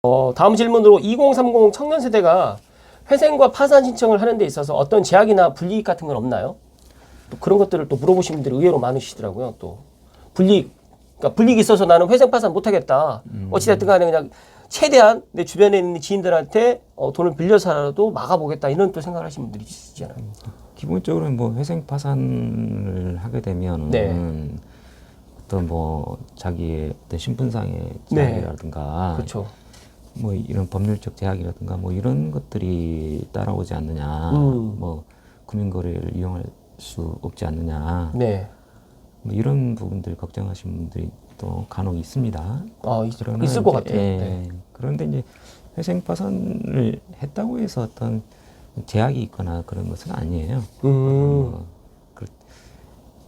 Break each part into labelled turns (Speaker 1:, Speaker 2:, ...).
Speaker 1: 다음 질문으로 2030 청년 세대가 회생과 파산 신청을 하는 데 있어서 어떤 제약이나 불이익 같은 건 없나요? 또 그런 것들을 또 물어보시는 분들이 의외로 많으시더라고요. 또 그러니까 불이익이 있어서 나는 회생 파산 못 하겠다. 어찌됐든 간에 그냥 최대한 내 주변에 있는 지인들한테 돈을 빌려서라도 막아보겠다. 이런 또 생각을 하시는 분들이 있으시잖아요.
Speaker 2: 기본적으로 뭐 회생 파산을 하게 되면은
Speaker 1: 네.
Speaker 2: 어떤 뭐 자기의 어떤 신분상의
Speaker 1: 네.
Speaker 2: 제약이라든가
Speaker 1: 그렇죠.
Speaker 2: 뭐 이런 법률적 제약이라든가 뭐 이런 것들이 따라오지 않느냐, 뭐 금융거래를 이용할 수 없지 않느냐,
Speaker 1: 네.
Speaker 2: 뭐 이런 부분들 걱정하시는 분들이 또 간혹 있습니다. 그러나
Speaker 1: 있을 것
Speaker 2: 이제,
Speaker 1: 같아요. 네.
Speaker 2: 그런데 이제 회생 파산을 했다고 해서 어떤 제약이 있거나 그런 것은 아니에요.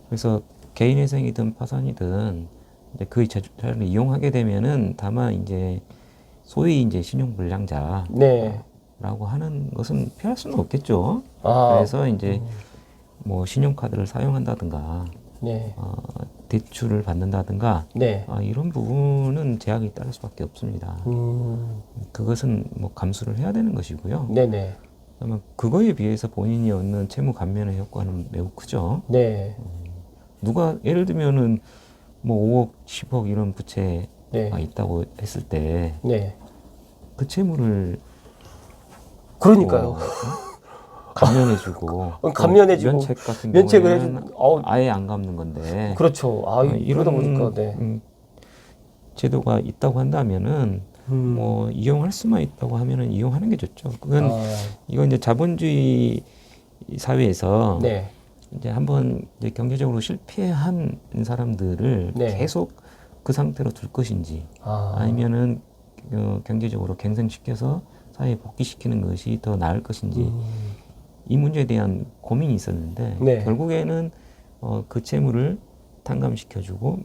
Speaker 2: 그래서 개인 회생이든 파산이든 이제 그 자료를 이용하게 되면은 다만 이제 소위 이제 신용불량자라고
Speaker 1: 네.
Speaker 2: 하는 것은 피할 수는 없겠죠.
Speaker 1: 아,
Speaker 2: 그래서 이제 뭐 신용카드를 사용한다든가
Speaker 1: 네.
Speaker 2: 대출을 받는다든가
Speaker 1: 네.
Speaker 2: 이런 부분은 제약이 따를 수밖에 없습니다. 그것은 뭐 감수를 해야 되는 것이고요.
Speaker 1: 네네.
Speaker 2: 그러면 그거에 비해서 본인이 얻는 채무 감면의 효과는 매우 크죠.
Speaker 1: 네.
Speaker 2: 누가 예를 들면은 뭐 5억, 10억 이런 부채가
Speaker 1: 네.
Speaker 2: 있다고 했을 때
Speaker 1: 네.
Speaker 2: 그 채무를
Speaker 1: 그러니까요.
Speaker 2: 감면해주고
Speaker 1: 감면해주고
Speaker 2: 면책 같은
Speaker 1: 면책을
Speaker 2: 경우에는
Speaker 1: 해준.
Speaker 2: 아예 안 갚는 건데
Speaker 1: 그렇죠. 그러다 보니까
Speaker 2: 이런
Speaker 1: 네.
Speaker 2: 제도가 있다고 한다면은 뭐 이용할 수만 있다고 하면은 이용하는 게 좋죠. 그건 이건 이제 자본주의 사회에서
Speaker 1: 네.
Speaker 2: 이제 한번 이제 경제적으로 실패한 사람들을
Speaker 1: 네.
Speaker 2: 계속 그 상태로 둘 것인지 아니면은 경제적으로 갱생시켜서 사회에 복귀시키는 것이 더 나을 것인지 이 문제에 대한 고민이 있었는데
Speaker 1: 네.
Speaker 2: 결국에는 그 채무를 탕감시켜주고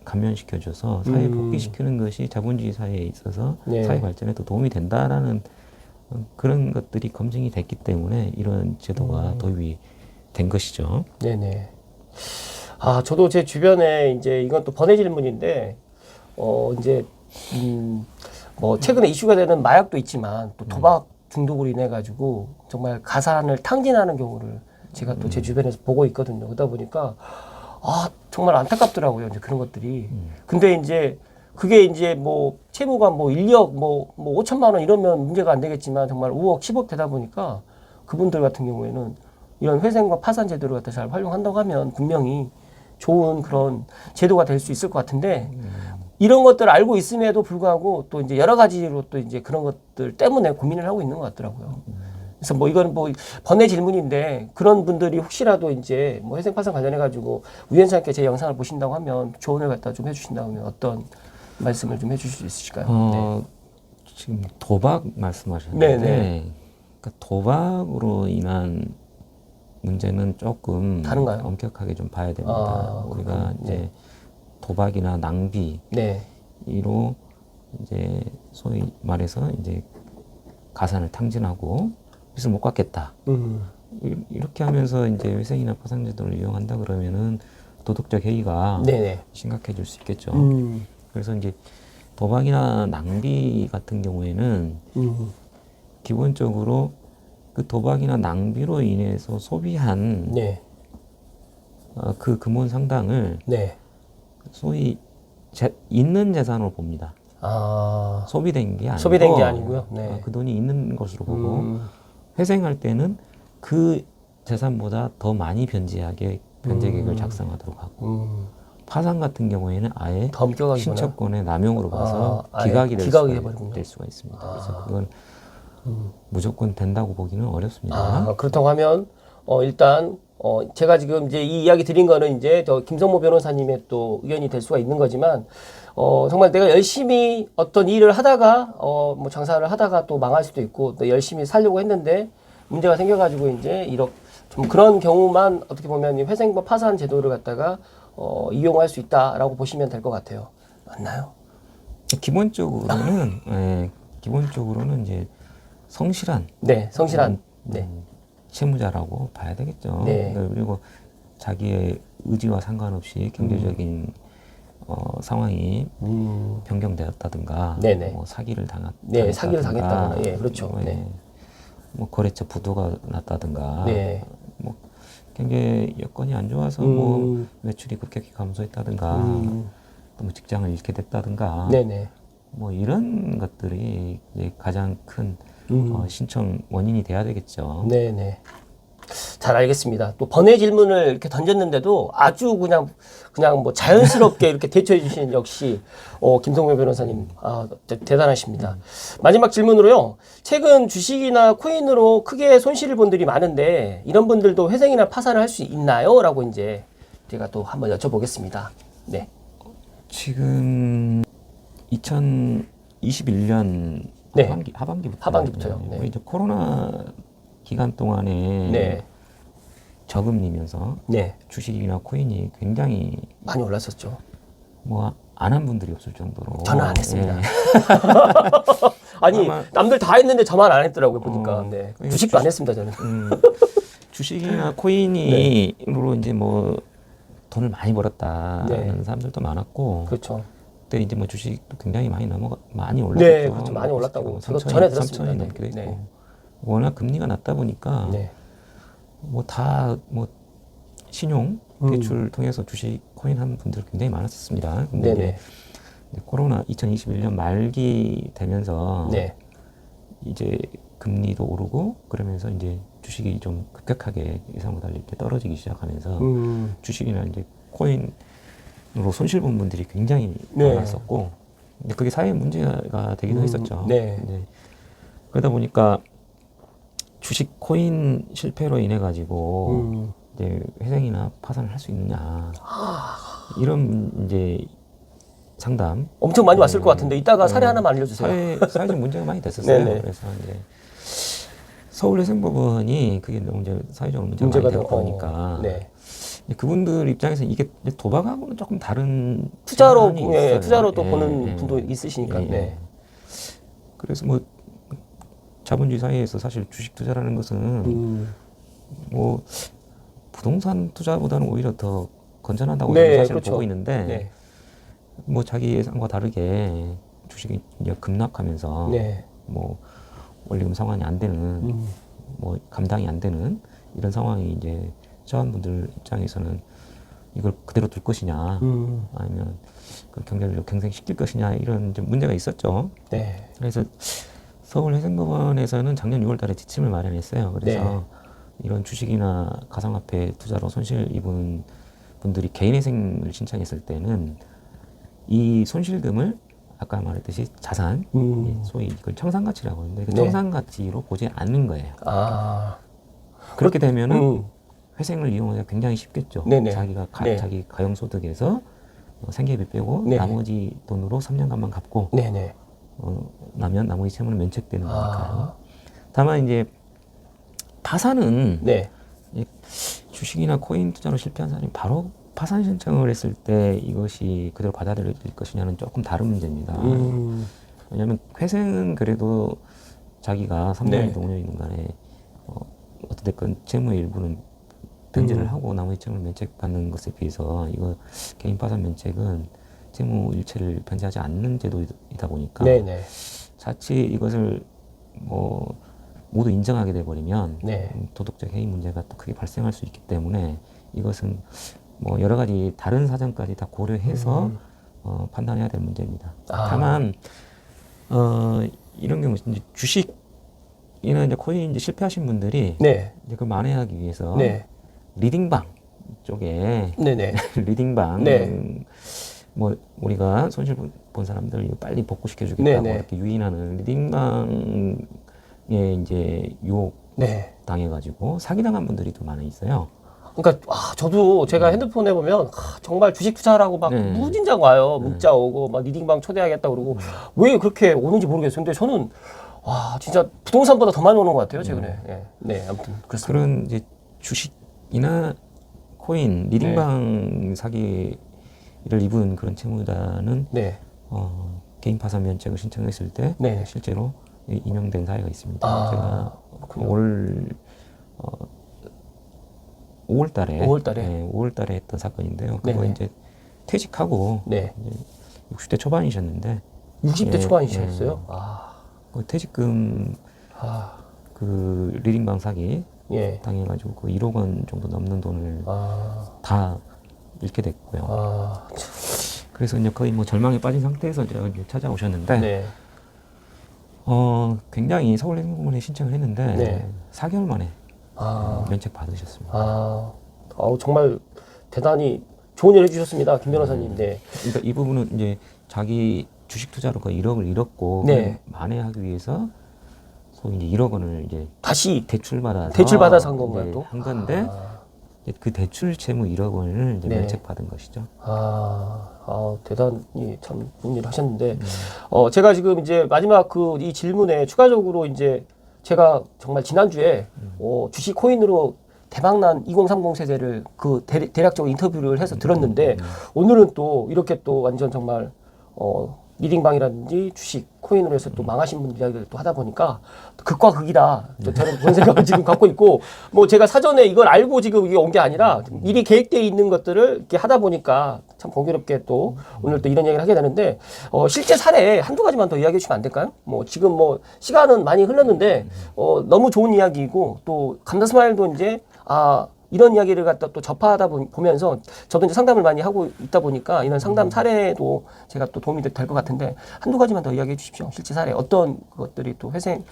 Speaker 2: 감면시켜줘서 사회에 복귀시키는 것이 자본주의 사회에 있어서
Speaker 1: 네.
Speaker 2: 사회 발전에 더 도움이 된다라는 그런 것들이 검증이 됐기 때문에 이런 제도가 도입이 된 것이죠.
Speaker 1: 네네. 저도 제 주변에 이제 이건 또 번외 질문인데, 이제, 뭐, 최근에 이슈가 되는 마약도 있지만 또 도박 중독으로 인해가지고 정말 가산을 탕진하는 경우를 제가 또 제 주변에서 보고 있거든요. 그러다 보니까, 정말 안타깝더라고요. 이제 그런 것들이. 근데 이제 그게 이제 뭐 채무가 뭐 1억 뭐 5천만 원 이러면 문제가 안 되겠지만 정말 5억, 10억 되다 보니까 그분들 같은 경우에는 이런 회생과 파산 제도를 갖다 잘 활용한다고 하면 분명히 좋은 그런 제도가 될 수 있을 것 같은데 이런 것들을 알고 있음에도 불구하고 또 이제 여러 가지로 또 이제 그런 것들 때문에 고민을 하고 있는 것 같더라고요. 그래서 뭐 이건 뭐 번외 질문인데 그런 분들이 혹시라도 이제 뭐 회생 파산 관련해 가지고 우연찮게 제 영상을 보신다고 하면 조언을 갖다 좀 해주신다고 하면 어떤 말씀을 좀 해주실 수 있으실까요? 네.
Speaker 2: 지금 도박 말씀하셨는데
Speaker 1: 네네.
Speaker 2: 그러니까 도박으로 인한 문제는 조금
Speaker 1: 다른가요?
Speaker 2: 엄격하게 좀 봐야 됩니다. 우리가 이제
Speaker 1: 네.
Speaker 2: 도박이나 낭비로
Speaker 1: 네.
Speaker 2: 이제 소위 말해서 이제 가산을 탕진하고 빚을 못 갚겠다. 이렇게 하면서 이제 회생이나 파산 제도를 이용한다 그러면은 도덕적 해이가
Speaker 1: 네네.
Speaker 2: 심각해질 수 있겠죠. 그래서 이제 도박이나 낭비 같은 경우에는 기본적으로 그 도박이나 낭비로 인해서 소비한
Speaker 1: 네.
Speaker 2: 그 금원 상당을
Speaker 1: 네.
Speaker 2: 소위 있는 재산으로 봅니다. 소비된 게
Speaker 1: 아니고요. 네.
Speaker 2: 그 돈이 있는 것으로 보고 회생할 때는 그 재산보다 더 많이 변제하게 변제계획을 작성하도록 하고 파산 같은 경우에는 아예
Speaker 1: 더 엄격하구나.
Speaker 2: 신청권의 남용으로 봐서
Speaker 1: 아예
Speaker 2: 기각이
Speaker 1: 해버리군요.
Speaker 2: 될 수가 있습니다. 그래서 그건 무조건 된다고 보기는 어렵습니다.
Speaker 1: 그렇다고 하면 일단 제가 지금 이제 이 이야기 드린 거는 이제 저 김성모 변호사님의 또 의견이 될 수가 있는 거지만 정말 내가 열심히 어떤 일을 하다가 뭐 장사를 하다가 또 망할 수도 있고 또 열심히 살려고 했는데 문제가 생겨가지고 이제 이렇게 좀 그런 경우만 어떻게 보면 이 회생과 파산 제도를 갖다가 이용할 수 있다라고 보시면 될 것 같아요. 맞나요?
Speaker 2: 기본적으로는 이제 성실한
Speaker 1: 네, 성실한. 네.
Speaker 2: 채무자라고 봐야 되겠죠.
Speaker 1: 네.
Speaker 2: 그리고 자기의 의지와 상관없이 경제적인 상황이 변경되었다든가,
Speaker 1: 네네.
Speaker 2: 뭐 사기를
Speaker 1: 네, 사기를 당했다거나, 예, 그렇죠. 네.
Speaker 2: 뭐 거래처 부도가 났다든가,
Speaker 1: 네.
Speaker 2: 뭐 경제 여건이 안 좋아서 뭐 매출이 급격히 감소했다든가, 또 뭐 직장을 잃게 됐다든가,
Speaker 1: 네네.
Speaker 2: 뭐 이런 것들이 이제 가장 큰 신청 원인이 돼야 되겠죠.
Speaker 1: 네네. 잘 알겠습니다. 또 번외 질문을 이렇게 던졌는데도 아주 그냥 뭐 자연스럽게 이렇게 대처해 주시는 역시 김성명 변호사님 대단하십니다. 마지막 질문으로요. 최근 주식이나 코인으로 크게 손실을 본 분들이 많은데 이런 분들도 회생이나 파산을 할 수 있나요? 라고 이제 제가 또 한번 여쭤보겠습니다. 네.
Speaker 2: 지금 2021년
Speaker 1: 네.
Speaker 2: 하반기부터요.
Speaker 1: 네.
Speaker 2: 뭐 이제 코로나 기간 동안에
Speaker 1: 네.
Speaker 2: 저금리면서
Speaker 1: 네.
Speaker 2: 주식이나 코인이 굉장히
Speaker 1: 많이 올랐었죠.
Speaker 2: 뭐 안 한 분들이 없을 정도로
Speaker 1: 저는 안 했습니다.
Speaker 2: 예.
Speaker 1: 아니
Speaker 2: 아마-
Speaker 1: 남들 다 했는데 저만 안 했더라고요 보니까. 네.
Speaker 2: 그러니까
Speaker 1: 주식도 안 했습니다 저는.
Speaker 2: 주식이나 코인으로 이제 뭐 돈을 많이 벌었다는
Speaker 1: 네.
Speaker 2: 사람들도 많았고,
Speaker 1: 그렇죠.
Speaker 2: 그때 이제 뭐 주식도 굉장히 많이 올랐죠.
Speaker 1: 네, 그렇죠. 많이 올랐다고 저도 전에 들었습니다.
Speaker 2: 3천이
Speaker 1: 네.
Speaker 2: 넘기도 했고,
Speaker 1: 네.
Speaker 2: 워낙 금리가 낮다 보니까
Speaker 1: 네.
Speaker 2: 뭐 다 뭐 신용 대출 통해서 주식 코인 한 분들 굉장히 많았었습니다. 근데
Speaker 1: 네네.
Speaker 2: 이제 코로나 2021년 말기 되면서
Speaker 1: 네.
Speaker 2: 이제 금리도 오르고 그러면서 이제 주식이 좀 급격하게 예상보다 이렇게 떨어지기 시작하면서 주식이나 이제 코인으로 손실 본 분들이 굉장히
Speaker 1: 네.
Speaker 2: 많았었고, 근데 그게 사회 문제가 되기도 했었죠.
Speaker 1: 네.
Speaker 2: 이제 그러다 보니까 주식 코인 실패로 인해 가지고 이제 회생이나 파산을 할 수 있느냐 이런 이제 상담
Speaker 1: 엄청 많이 왔을 것 같은데 이따가 사례 하나만 알려주세요.
Speaker 2: 사회적 문제가 많이 됐었어요.
Speaker 1: 네네.
Speaker 2: 그래서 이제 서울회생법원이 그게 너무 이제 사회적으로 문제가 많이 되고 보니까
Speaker 1: 네.
Speaker 2: 그분들 입장에서 이게 이제 도박하고는 조금 다른
Speaker 1: 투자로
Speaker 2: 측면이 있어요.
Speaker 1: 투자로 또
Speaker 2: 예,
Speaker 1: 보는
Speaker 2: 예.
Speaker 1: 분도 있으시니까.
Speaker 2: 예, 예.
Speaker 1: 네.
Speaker 2: 그래서 뭐 자본주의 사회에서 사실 주식 투자라는 것은 뭐 부동산 투자보다는 오히려 더 건전하다고
Speaker 1: 네,
Speaker 2: 저는 사실
Speaker 1: 그렇죠.
Speaker 2: 보고 있는데,
Speaker 1: 네.
Speaker 2: 뭐 자기 예상과 다르게 주식이 이제 급락하면서
Speaker 1: 네.
Speaker 2: 뭐 원리금 상환이 안 되는 뭐 감당이 안 되는 이런 상황이 이제 자원분들 입장에서는 이걸 그대로 둘 것이냐 아니면 그 경제를 경생시킬 것이냐 이런 좀 문제가 있었죠.
Speaker 1: 네.
Speaker 2: 그래서 서울회생법원에서는 작년 6월달에 지침을 마련했어요. 그래서
Speaker 1: 네.
Speaker 2: 이런 주식이나 가상화폐 투자로 손실 입은 분들이 개인회생을 신청했을 때는 이 손실금을 아까 말했듯이 자산, 소위 이걸 청산가치라고 하는데 그
Speaker 1: 네.
Speaker 2: 청산가치로 보지 않는 거예요.
Speaker 1: 아.
Speaker 2: 그렇게 되면은 회생을 이용하기가 굉장히 쉽겠죠.
Speaker 1: 네네.
Speaker 2: 자기가
Speaker 1: 네.
Speaker 2: 자기 가용소득에서 생계비 빼고
Speaker 1: 네.
Speaker 2: 나머지 돈으로 3년간만 갚고
Speaker 1: 네네.
Speaker 2: 나면 나머지 채무는 면책되는 거니까요. 다만 이제 파산은
Speaker 1: 네.
Speaker 2: 주식이나 코인 투자로 실패한 사람이 바로 파산 신청을 했을 때 이것이 그대로 받아들여질 것이냐는 조금 다른 문제입니다. 왜냐하면 회생은 그래도 자기가 3년이든 5년이든 간에 어찌됐건 채무의 일부는 변제를 하고 나머지 채무를 면책받는 것에 비해서 이거 개인 파산 면책은 채무 일체를 변제하지 않는 제도이다 보니까
Speaker 1: 네네.
Speaker 2: 자칫 이것을 뭐 모두 인정하게 돼버리면
Speaker 1: 네.
Speaker 2: 도덕적 해이 문제가 또 크게 발생할 수 있기 때문에 이것은 뭐 여러 가지 다른 사정까지 다 고려해서 판단해야 될 문제입니다. 다만 이런 경우 이제 주식이나 이제 코인 이제 실패하신 분들이
Speaker 1: 네.
Speaker 2: 이제 그 만회하기 위해서
Speaker 1: 네.
Speaker 2: 리딩방 쪽에
Speaker 1: 네네.
Speaker 2: 리딩방
Speaker 1: 네.
Speaker 2: 뭐 우리가 손실 본 사람들 이거 빨리 복구시켜주겠다고
Speaker 1: 네네.
Speaker 2: 이렇게 유인하는 리딩방에 이제 유혹
Speaker 1: 네.
Speaker 2: 당해가지고 사기당한 분들이 또 많이 있어요.
Speaker 1: 그러니까 저도 제가 핸드폰에 보면 정말 주식 투자라고 막
Speaker 2: 네.
Speaker 1: 무진장 와요. 문자 오고 막 리딩방 초대하겠다 그러고 왜 그렇게 오는지 모르겠어요. 근데 저는 진짜 부동산보다 더 많이 오는 것 같아요 최근에. 네, 네 아무튼 그렇습니다.
Speaker 2: 그런 이제 주식이나 코인 리딩방 사기를 입은 그런 채무자는
Speaker 1: 네.
Speaker 2: 개인 파산 면책을 신청했을 때
Speaker 1: 네.
Speaker 2: 실제로 인용된 사례가 있습니다. 제가 올 5월 달에
Speaker 1: 5월 달에?
Speaker 2: 네, 5월 달에 했던 사건인데요. 그거
Speaker 1: 네네.
Speaker 2: 이제 퇴직하고
Speaker 1: 네.
Speaker 2: 이제 60대 초반이셨는데
Speaker 1: 60대
Speaker 2: 예,
Speaker 1: 초반이셨어요?
Speaker 2: 예.
Speaker 1: 아,
Speaker 2: 그 퇴직금
Speaker 1: 아,
Speaker 2: 그 리딩방 사기
Speaker 1: 예.
Speaker 2: 당해가지고 그 1억 원 정도 넘는 돈을
Speaker 1: 아,
Speaker 2: 다 잃게 됐고요.
Speaker 1: 아,
Speaker 2: 그래서 이제 거의 뭐 절망에 빠진 상태에서 이제 찾아오셨는데
Speaker 1: 네.
Speaker 2: 굉장히 서울행정공무원에 신청을 했는데
Speaker 1: 네.
Speaker 2: 4개월 만에
Speaker 1: 아,
Speaker 2: 면책 받으셨습니다.
Speaker 1: 정말 대단히 좋은 일 해주셨습니다, 김 변호사님. 네.
Speaker 2: 그러니까 이 부분은 이제 자기 주식 투자로 거의 1억을 잃었고
Speaker 1: 네.
Speaker 2: 만회하기 위해서 소위 이제 1억 원을 이제
Speaker 1: 다시
Speaker 2: 대출받아서
Speaker 1: 한 건가요,
Speaker 2: 이제
Speaker 1: 또?
Speaker 2: 한 건데 이제 그 대출 채무 1억 원을 이제
Speaker 1: 네.
Speaker 2: 면책받은 것이죠.
Speaker 1: 대단히 참 좋은 일 하셨는데, 제가 지금 이제 마지막 이 질문에 추가적으로 이제 제가 정말 지난주에 주식 코인으로 대박난 2030 세대를 대략적으로 인터뷰를 해서 들었는데, 오늘은 또 이렇게 또 완전 정말, 리딩방이라든지 주식, 코인으로 해서 또 망하신 분들 이야기를 또 하다 보니까 극과 극이다. 또 저는 그런 생각을 지금 갖고 있고, 뭐 제가 사전에 이걸 알고 지금 이게 온 게 아니라 미리 계획되어 있는 것들을 이렇게 하다 보니까 참 공교롭게 또 오늘 또 이런 이야기를 하게 되는데, 실제 사례 한두 가지만 더 이야기해 주시면 안 될까요? 뭐 지금 뭐 시간은 많이 흘렀는데, 너무 좋은 이야기이고 또 감다스마일도 이제, 이런 이야기를 갖다 또 접하다 보면서 저도 이제 상담을 많이 하고 있다 보니까 이런 상담 사례도 제가 또 도움이 될 것 같은데 한두 가지만 더 이야기해 주십시오. 실제 사례 어떤 것들이 또 회생,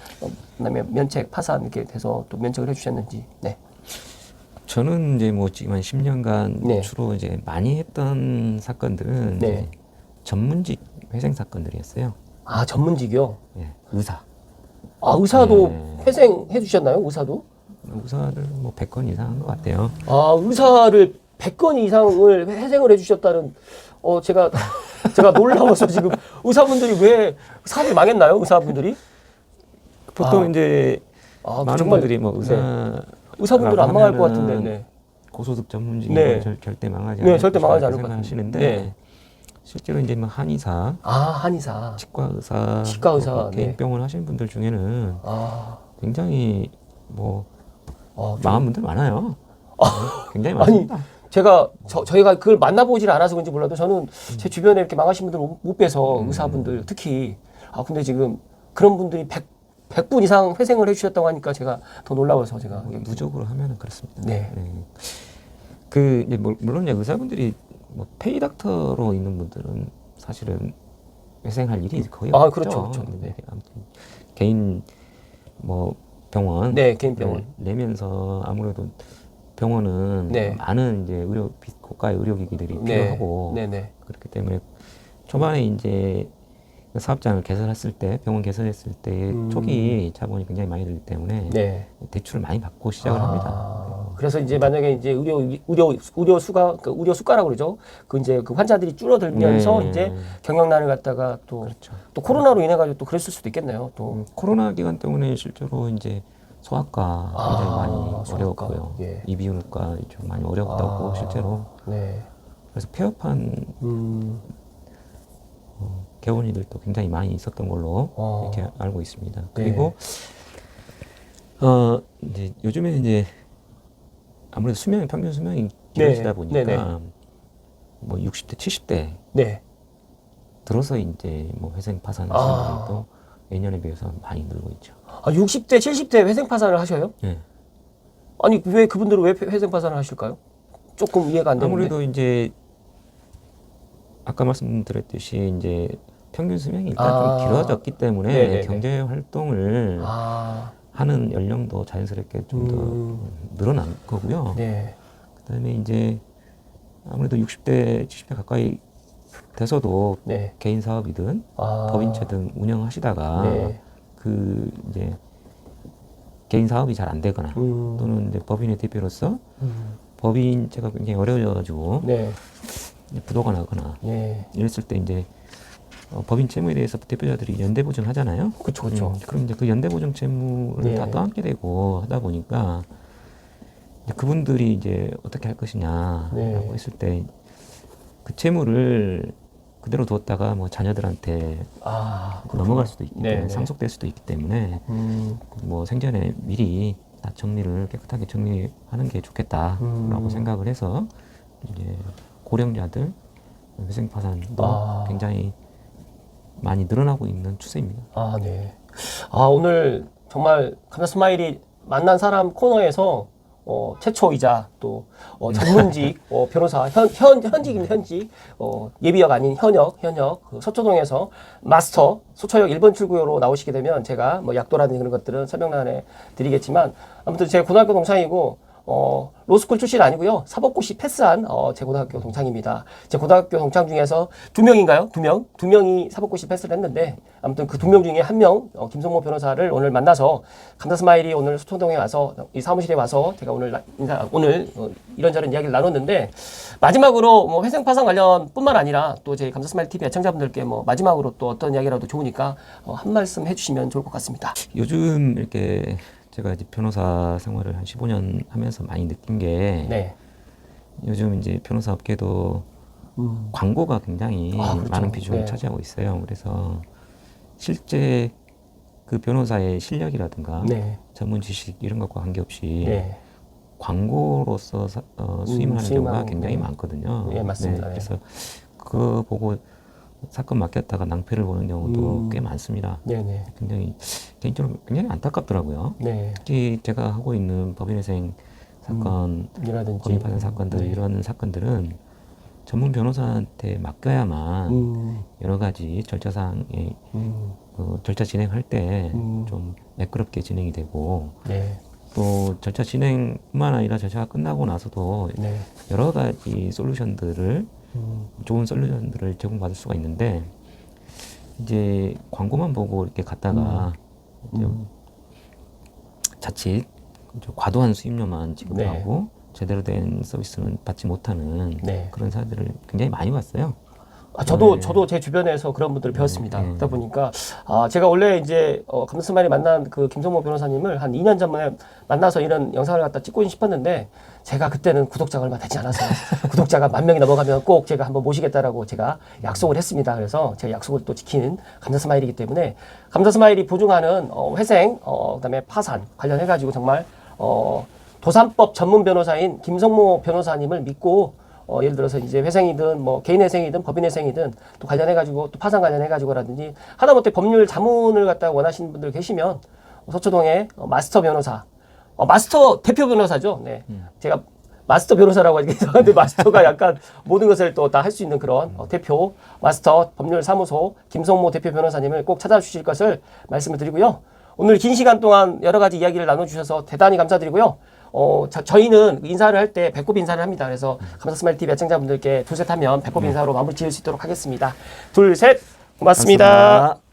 Speaker 1: 그다음에 면책, 파산 이렇게 돼서 또 면책을 해 주셨는지. 네.
Speaker 2: 저는 이제 뭐 지금 한 10년간
Speaker 1: 네.
Speaker 2: 주로 이제 많이 했던 사건들은
Speaker 1: 네.
Speaker 2: 이제 전문직 회생 사건들이었어요.
Speaker 1: 전문직이요?
Speaker 2: 예, 의사.
Speaker 1: 의사도
Speaker 2: 네.
Speaker 1: 회생해 주셨나요? 의사도?
Speaker 2: 의사를 뭐 100건 이상 한 것 같아요.
Speaker 1: 의사를 100건 이상을 회생을 해 주셨다는, 제가 놀라워서 지금 의사분들이 왜 사업이 망했나요? 의사분들이?
Speaker 2: 보통 이제 많은
Speaker 1: 정말,
Speaker 2: 분들이 뭐
Speaker 1: 의사분들은 안 망할 것 같은데. 네.
Speaker 2: 고소득 전문직이
Speaker 1: 네.
Speaker 2: 절대 망하지
Speaker 1: 네,
Speaker 2: 않을
Speaker 1: 절대 망하지 않을 것
Speaker 2: 생각하시는데
Speaker 1: 네.
Speaker 2: 실제로 이제 뭐 한의사,
Speaker 1: 한의사,
Speaker 2: 치과 의사,
Speaker 1: 치과 의사,
Speaker 2: 뭐
Speaker 1: 네.
Speaker 2: 개인 병원 하시는 분들 중에는 굉장히 뭐
Speaker 1: 좀-
Speaker 2: 망한 분들 많아요. 굉장히
Speaker 1: 아니,
Speaker 2: 많습니다.
Speaker 1: 저희가 그걸 만나보질 않아서 그런지 몰라도 저는 제 주변에 이렇게 망하신 분들 못 뵈서 의사분들 특히. 근데 지금 그런 분들이 100분 이상 회생을 해주셨다고 하니까 제가 더 놀라워서 제가.
Speaker 2: 누적으로 하면은 그렇습니다.
Speaker 1: 네.
Speaker 2: 그 이제 물론 이제 의사분들이 뭐 페이닥터로 있는 분들은 사실은 회생할 일이 거의 없죠.
Speaker 1: 그렇죠.
Speaker 2: 네. 아무튼 개인 뭐 병원,
Speaker 1: 네, 개인 병원.
Speaker 2: 내면서 아무래도 병원은
Speaker 1: 네.
Speaker 2: 많은 이제 고가의 의료기기들이 필요하고
Speaker 1: 네.
Speaker 2: 그렇기 때문에 초반에 이제 사업장을 개설했을 때, 병원 개설했을 때 초기 자본이 굉장히 많이 들기 때문에
Speaker 1: 네.
Speaker 2: 대출을 많이 받고 시작을 합니다.
Speaker 1: 그래서 이제 만약에 이제 의료 수가, 의료 수가라고 그러죠. 이제 그 환자들이 줄어들면서 이제 경영난을 갖다가 또 코로나로 인해 가지고 또 그랬을 수도 있겠네요. 또
Speaker 2: 코로나 기간 때문에 실제로 이제 소아과 굉장히 많이 어려웠고요.
Speaker 1: 예.
Speaker 2: 이비인후과 좀 많이 어렵다고 실제로.
Speaker 1: 네.
Speaker 2: 그래서 폐업한 개원이들도 굉장히 많이 있었던 걸로 이렇게 알고 있습니다. 그리고 이제 요즘에 이제 아무래도 평균 수명이 길어지다 보니까 뭐 60대, 70대 들어서 이제 뭐 회생 파산하시는 분들도 예년에 비해서 많이 늘고 있죠.
Speaker 1: 60대, 70대 회생 파산을 하셔요?
Speaker 2: 네.
Speaker 1: 아니 왜 그분들은 왜 회생 파산을 하실까요? 조금 이해가 안 되는데.
Speaker 2: 아무래도 이제 아까 말씀드렸듯이 이제 평균 수명이 일단 좀 길어졌기 때문에 경제 활동을 하는 연령도 자연스럽게 좀 더 늘어난 거고요.
Speaker 1: 네.
Speaker 2: 그다음에 이제 아무래도 60대, 70대 가까이 돼서도 개인 사업이든 법인체든 운영하시다가 그 이제 개인 사업이 잘 안 되거나 또는 이제 법인의 대표로서 법인체가 굉장히 어려워져가지고 부도가 나거나 이랬을 때 이제 법인 채무에 대해서 대표자들이 연대 보증하잖아요.
Speaker 1: 그렇죠.
Speaker 2: 그럼 이제 그 연대 보증 채무를 다 떠안게 되고 하다 보니까 이제 그분들이 이제 어떻게 할 것이냐라고 했을 때 그 채무를 그대로 두었다가 뭐 자녀들한테 넘어갈 수도 있기 때문에 상속될 수도 있기 때문에 뭐 생전에 미리 다 정리를 깨끗하게 정리하는 게 좋겠다라고 생각을 해서 이제 고령자들 회생 파산도
Speaker 1: 아.
Speaker 2: 굉장히 많이 늘어나고 있는 추세입니다.
Speaker 1: 아, 네. 아, 오늘 정말 감사 스마일이 만난 사람 코너에서 최초이자 또 전문직 변호사 현직입니다. 현직 예비역 아닌 현역 그 서초동에서 마스터 소초역 1번 출구로 나오시게 되면 제가 뭐 약도라든지 그런 것들은 설명란에 드리겠지만 아무튼 제 고등학교 동창이고 로스쿨 출신 아니고요. 사법고시 패스한 제 고등학교 동창입니다. 제 고등학교 동창 중에서 2명인가요? 2명? 2명이 사법고시 패스를 했는데 아무튼 그 2명 중에 1명 김성모 변호사를 오늘 만나서 감사 스마일이 오늘 소통동에 와서 이 사무실에 와서 제가 오늘 이런저런 이야기를 나눴는데 마지막으로 뭐 회생 파산 관련뿐만 아니라 또 제 감사 스마일 TV 애청자분들께 뭐 마지막으로 또 어떤 이야기라도 좋으니까 한 말씀 해주시면 좋을 것 같습니다.
Speaker 2: 요즘 이렇게 제가 이제 변호사 생활을 한 15년 하면서 많이 느낀 게
Speaker 1: 네.
Speaker 2: 요즘 이제 변호사 업계도 광고가 굉장히
Speaker 1: 그렇죠.
Speaker 2: 많은 비중을
Speaker 1: 네.
Speaker 2: 차지하고 있어요. 그래서 실제 그 변호사의 실력이라든가
Speaker 1: 네.
Speaker 2: 전문 지식 이런 것과 관계없이
Speaker 1: 네.
Speaker 2: 광고로서 수임을 하는 경우가
Speaker 1: 수임하고,
Speaker 2: 굉장히
Speaker 1: 네.
Speaker 2: 많거든요.
Speaker 1: 예, 맞습니다. 네.
Speaker 2: 그래서 그거 보고 사건 맡겼다가 낭패를 보는 경우도 꽤 많습니다.
Speaker 1: 네네.
Speaker 2: 굉장히 개인적으로 굉장히 안타깝더라고요.
Speaker 1: 네.
Speaker 2: 특히 제가 하고 있는 법인회생 사건,
Speaker 1: 이라든지
Speaker 2: 법인파산 사건들 이런 사건들은 전문 변호사한테 맡겨야만 여러 가지 절차상의 절차 진행할 때 좀 매끄럽게 진행이 되고
Speaker 1: 네.
Speaker 2: 또 절차 진행뿐만 아니라 절차가 끝나고 나서도
Speaker 1: 네.
Speaker 2: 여러 가지 솔루션들을 좋은 솔루션들을 제공받을 수가 있는데 이제 광고만 보고 이렇게 갔다가 이제 자칫 좀 과도한 수임료만 지급하고 제대로 된 서비스는 받지 못하는
Speaker 1: 네.
Speaker 2: 그런 사례들을 굉장히 많이 봤어요.
Speaker 1: 저도 제 주변에서 그런 분들을 배웠습니다. 그러다 보니까 제가 원래 이제 감스마일이 만난 그 김성모 변호사님을 한 2년 전에 만나서 이런 영상을 갖다 찍고 싶었는데 제가 그때는 구독자가 얼마 되지 않아서 구독자가 10,000명이 넘어가면 꼭 제가 한번 모시겠다라고 제가 약속을 했습니다. 그래서 제가 약속을 또 지키는 감사스마일이기 때문에 감사스마일이 보증하는 회생 그다음에 파산 관련해가지고 정말 도산법 전문 변호사인 김성모 변호사님을 믿고 예를 들어서 이제 회생이든 뭐 개인 회생이든 법인 회생이든 또 관련해가지고 또 파산 관련해가지고라든지 하다못해 법률 자문을 갖다가 원하시는 분들 계시면 서초동에 마스터 변호사, 마스터 대표 변호사죠. 네. 제가 마스터 변호사라고 하는데 마스터가 약간 모든 것을 또 다 할 수 있는 그런 대표 마스터 법률 사무소 김성모 대표 변호사님을 꼭 찾아주실 것을 말씀을 드리고요. 오늘 긴 시간 동안 여러 가지 이야기를 나눠주셔서 대단히 감사드리고요. 저희는 인사를 할 때 배꼽 인사를 합니다. 그래서 감사스마일 TV 애청자분들께 둘 셋 하면 배꼽 인사로 마무리 지을 수 있도록 하겠습니다. 둘 셋 고맙습니다.
Speaker 2: 감사합니다.